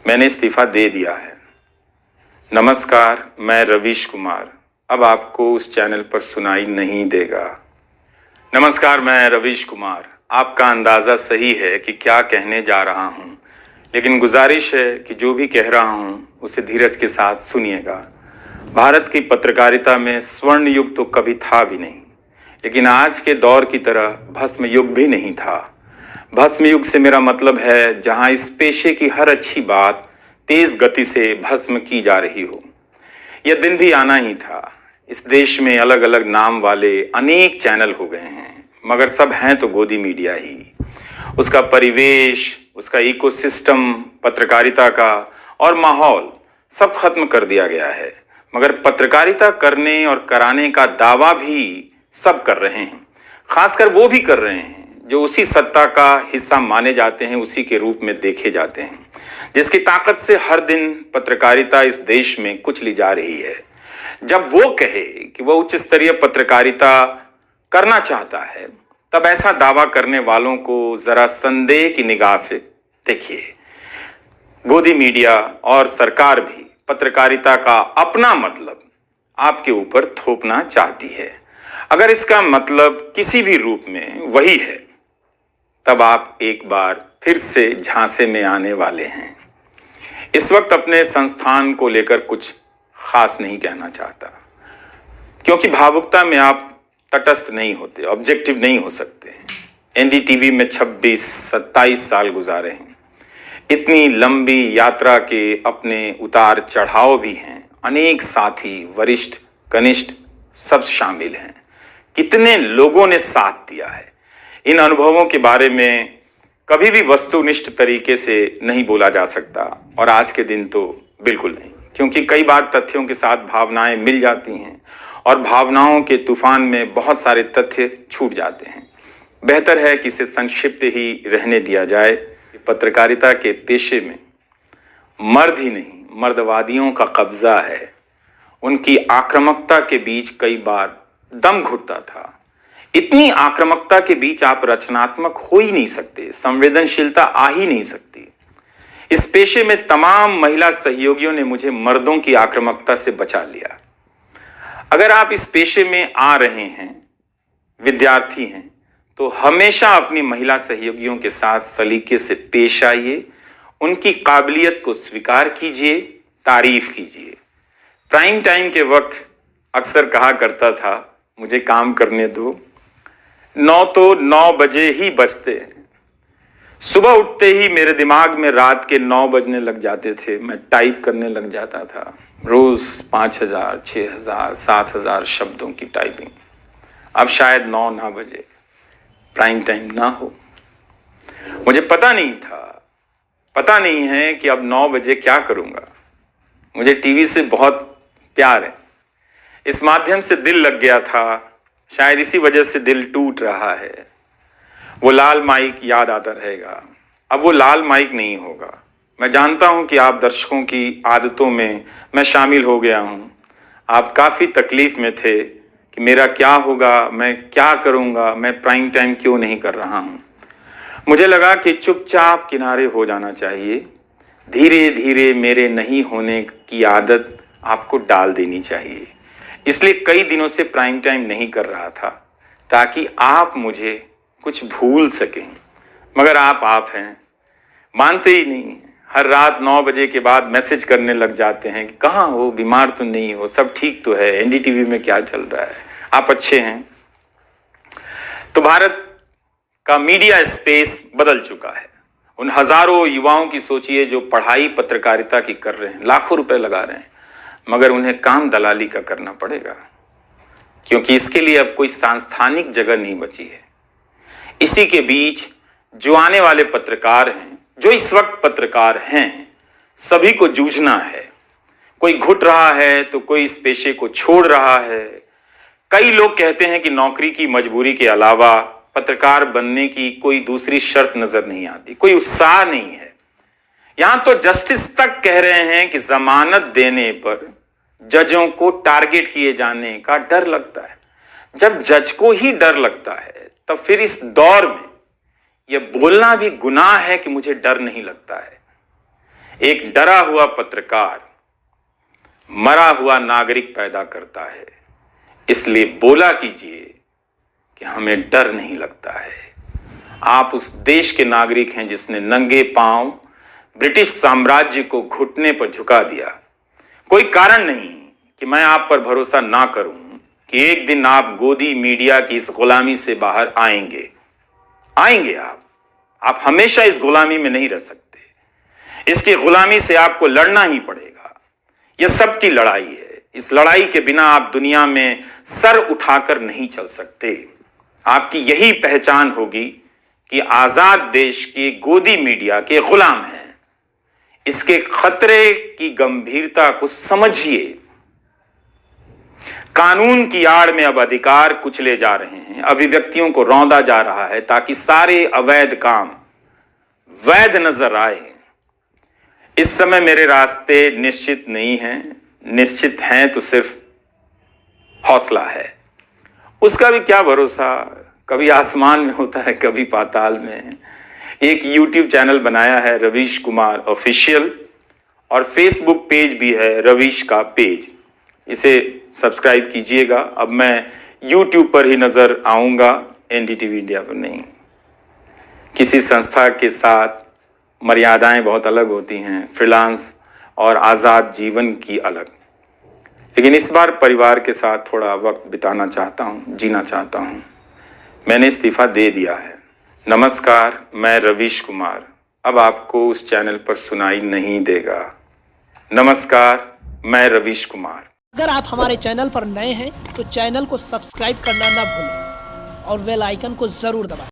मैंने इस्तीफा दे दिया है। नमस्कार, मैं रवीश कुमार अब आपको उस चैनल पर सुनाई नहीं देगा। नमस्कार, मैं रवीश कुमार। आपका अंदाज़ा सही है कि क्या कहने जा रहा हूँ, लेकिन गुजारिश है कि जो भी कह रहा हूँ उसे धीरज के साथ सुनिएगा। भारत की पत्रकारिता में स्वर्ण युग तो कभी था भी नहीं, लेकिन आज के दौर की तरह भस्म युग भी नहीं था। भस्म युग से मेरा मतलब है जहां इस पेशे की हर अच्छी बात तेज गति से भस्म की जा रही हो। यह दिन भी आना ही था। इस देश में अलग अलग नाम वाले अनेक चैनल हो गए हैं, मगर सब हैं तो गोदी मीडिया ही। उसका परिवेश, उसका इकोसिस्टम, पत्रकारिता का और माहौल सब खत्म कर दिया गया है, मगर पत्रकारिता करने और कराने का दावा भी सब कर रहे हैं। खासकर वो भी कर रहे हैं जो उसी सत्ता का हिस्सा माने जाते हैं, उसी के रूप में देखे जाते हैं, जिसकी ताकत से हर दिन पत्रकारिता इस देश में कुचली जा रही है। जब वो कहे कि वो उच्च स्तरीय पत्रकारिता करना चाहता है, तब ऐसा दावा करने वालों को जरा संदेह की निगाह से देखिए। गोदी मीडिया और सरकार भी पत्रकारिता का अपना मतलब आपके ऊपर थोपना चाहती है। अगर इसका मतलब किसी भी रूप में वही है, तब आप एक बार फिर से झांसे में आने वाले हैं। इस वक्त अपने संस्थान को लेकर कुछ खास नहीं कहना चाहता, क्योंकि भावुकता में आप तटस्थ नहीं होते, ऑब्जेक्टिव नहीं हो सकते हैं। एनडीटीवी में 26-27 साल गुजारे हैं। इतनी लंबी यात्रा के अपने उतार चढ़ाव भी हैं। अनेक साथी, वरिष्ठ, कनिष्ठ सब शामिल हैं। कितने लोगों ने साथ दिया है। इन अनुभवों के बारे में कभी भी वस्तुनिष्ठ तरीके से नहीं बोला जा सकता, और आज के दिन तो बिल्कुल नहीं, क्योंकि कई बार तथ्यों के साथ भावनाएं मिल जाती हैं और भावनाओं के तूफान में बहुत सारे तथ्य छूट जाते हैं। बेहतर है कि इसे संक्षिप्त ही रहने दिया जाए। पत्रकारिता के पेशे में मर्द ही नहीं, मर्दवादियों का कब्जा है। उनकी आक्रामकता के बीच कई बार दम घुटता था। इतनी आक्रामकता के बीच आप रचनात्मक हो ही नहीं सकते, संवेदनशीलता आ ही नहीं सकती। इस पेशे में तमाम महिला सहयोगियों ने मुझे मर्दों की आक्रामकता से बचा लिया। अगर आप इस पेशे में आ रहे हैं, विद्यार्थी हैं, तो हमेशा अपनी महिला सहयोगियों के साथ सलीके से पेश आइए। उनकी काबिलियत को स्वीकार कीजिए, तारीफ कीजिए। प्राइम टाइम के वक्त अक्सर कहा करता था, मुझे काम करने दो। 9 तो 9 बजे ही बजते हैं। सुबह उठते ही मेरे दिमाग में रात के 9 बजने लग जाते थे। मैं टाइप करने लग जाता था। रोज 5000, 6000, 7000 शब्दों की टाइपिंग। अब शायद 9 ना बजे, प्राइम टाइम ना हो। मुझे पता नहीं था, पता नहीं है कि अब 9 बजे क्या करूंगा। मुझे टीवी से बहुत प्यार है। इस माध्यम से दिल लग गया था। शायद इसी वजह से दिल टूट रहा है। वो लाल माइक याद आता रहेगा। अब वो लाल माइक नहीं होगा। मैं जानता हूं कि आप दर्शकों की आदतों में मैं शामिल हो गया हूं। आप काफ़ी तकलीफ में थे कि मेरा क्या होगा, मैं क्या करूंगा, मैं प्राइम टाइम क्यों नहीं कर रहा हूं। मुझे लगा कि चुपचाप किनारे हो जाना चाहिए। धीरे धीरे मेरे नहीं होने की आदत आपको डाल देनी चाहिए। इसलिए कई दिनों से प्राइम टाइम नहीं कर रहा था, ताकि आप मुझे कुछ भूल सकें। मगर आप हैं, मानते ही नहीं। हर रात 9 बजे के बाद मैसेज करने लग जाते हैं कि कहाँ हो, बीमार तो नहीं हो, सब ठीक तो है, एनडीटीवी में क्या चल रहा है, आप अच्छे हैं। तो भारत का मीडिया स्पेस बदल चुका है। उन हजारों युवाओं की सोचिए जो पढ़ाई पत्रकारिता की कर रहे हैं, लाखों रुपए लगा रहे हैं, मगर उन्हें काम दलाली का करना पड़ेगा, क्योंकि इसके लिए अब कोई सांस्थानिक जगह नहीं बची है। इसी के बीच जो आने वाले पत्रकार हैं, जो इस वक्त पत्रकार हैं, सभी को जूझना है। कोई घुट रहा है तो कोई इस पेशे को छोड़ रहा है। कई लोग कहते हैं कि नौकरी की मजबूरी के अलावा पत्रकार बनने की कोई दूसरी शर्त नजर नहीं आती, कोई उत्साह नहीं है। यहां तो जस्टिस तक कह रहे हैं कि जमानत देने पर जजों को टारगेट किए जाने का डर लगता है। जब जज को ही डर लगता है, तब फिर इस दौर में यह बोलना भी गुनाह है कि मुझे डर नहीं लगता है। एक डरा हुआ पत्रकार मरा हुआ नागरिक पैदा करता है। इसलिए बोला कीजिए कि हमें डर नहीं लगता है। आप उस देश के नागरिक हैं जिसने नंगे पांव ब्रिटिश साम्राज्य को घुटने पर झुका दिया। कोई कारण नहीं कि मैं आप पर भरोसा ना करूं कि एक दिन आप गोदी मीडिया की इस गुलामी से बाहर आएंगे। आप हमेशा इस गुलामी में नहीं रह सकते। इसकी गुलामी से आपको लड़ना ही पड़ेगा। यह सबकी लड़ाई है। इस लड़ाई के बिना आप दुनिया में सर उठाकर नहीं चल सकते। आपकी यही पहचान होगी कि आजाद देश के गोदी मीडिया के गुलाम हैं। इसके खतरे की गंभीरता को समझिए। कानून की आड़ में अब अधिकार कुचले जा रहे हैं, अभिव्यक्तियों को रौंदा जा रहा है ताकि सारे अवैध काम वैध नजर आए। इस समय मेरे रास्ते निश्चित नहीं हैं, निश्चित हैं तो सिर्फ हौसला है। उसका भी क्या भरोसा, कभी आसमान में होता है कभी पाताल में। एक YouTube चैनल बनाया है रवीश कुमार ऑफिशियल और फेसबुक पेज भी है रवीश का पेज। इसे सब्सक्राइब कीजिएगा। अब मैं YouTube पर ही नजर आऊंगा, NDTV इंडिया पर नहीं। किसी संस्था के साथ मर्यादाएं बहुत अलग होती हैं, फ्रीलांस और आज़ाद जीवन की अलग। लेकिन इस बार परिवार के साथ थोड़ा वक्त बिताना चाहता हूं, जीना चाहता हूं। मैंने इस्तीफा दे दिया है। नमस्कार, मैं रवीश कुमार अब आपको उस चैनल पर सुनाई नहीं देगा। नमस्कार, मैं रवीश कुमार। अगर आप हमारे चैनल पर नए हैं तो चैनल को सब्सक्राइब करना ना भूलें और बेल आइकन को जरूर दबाएं।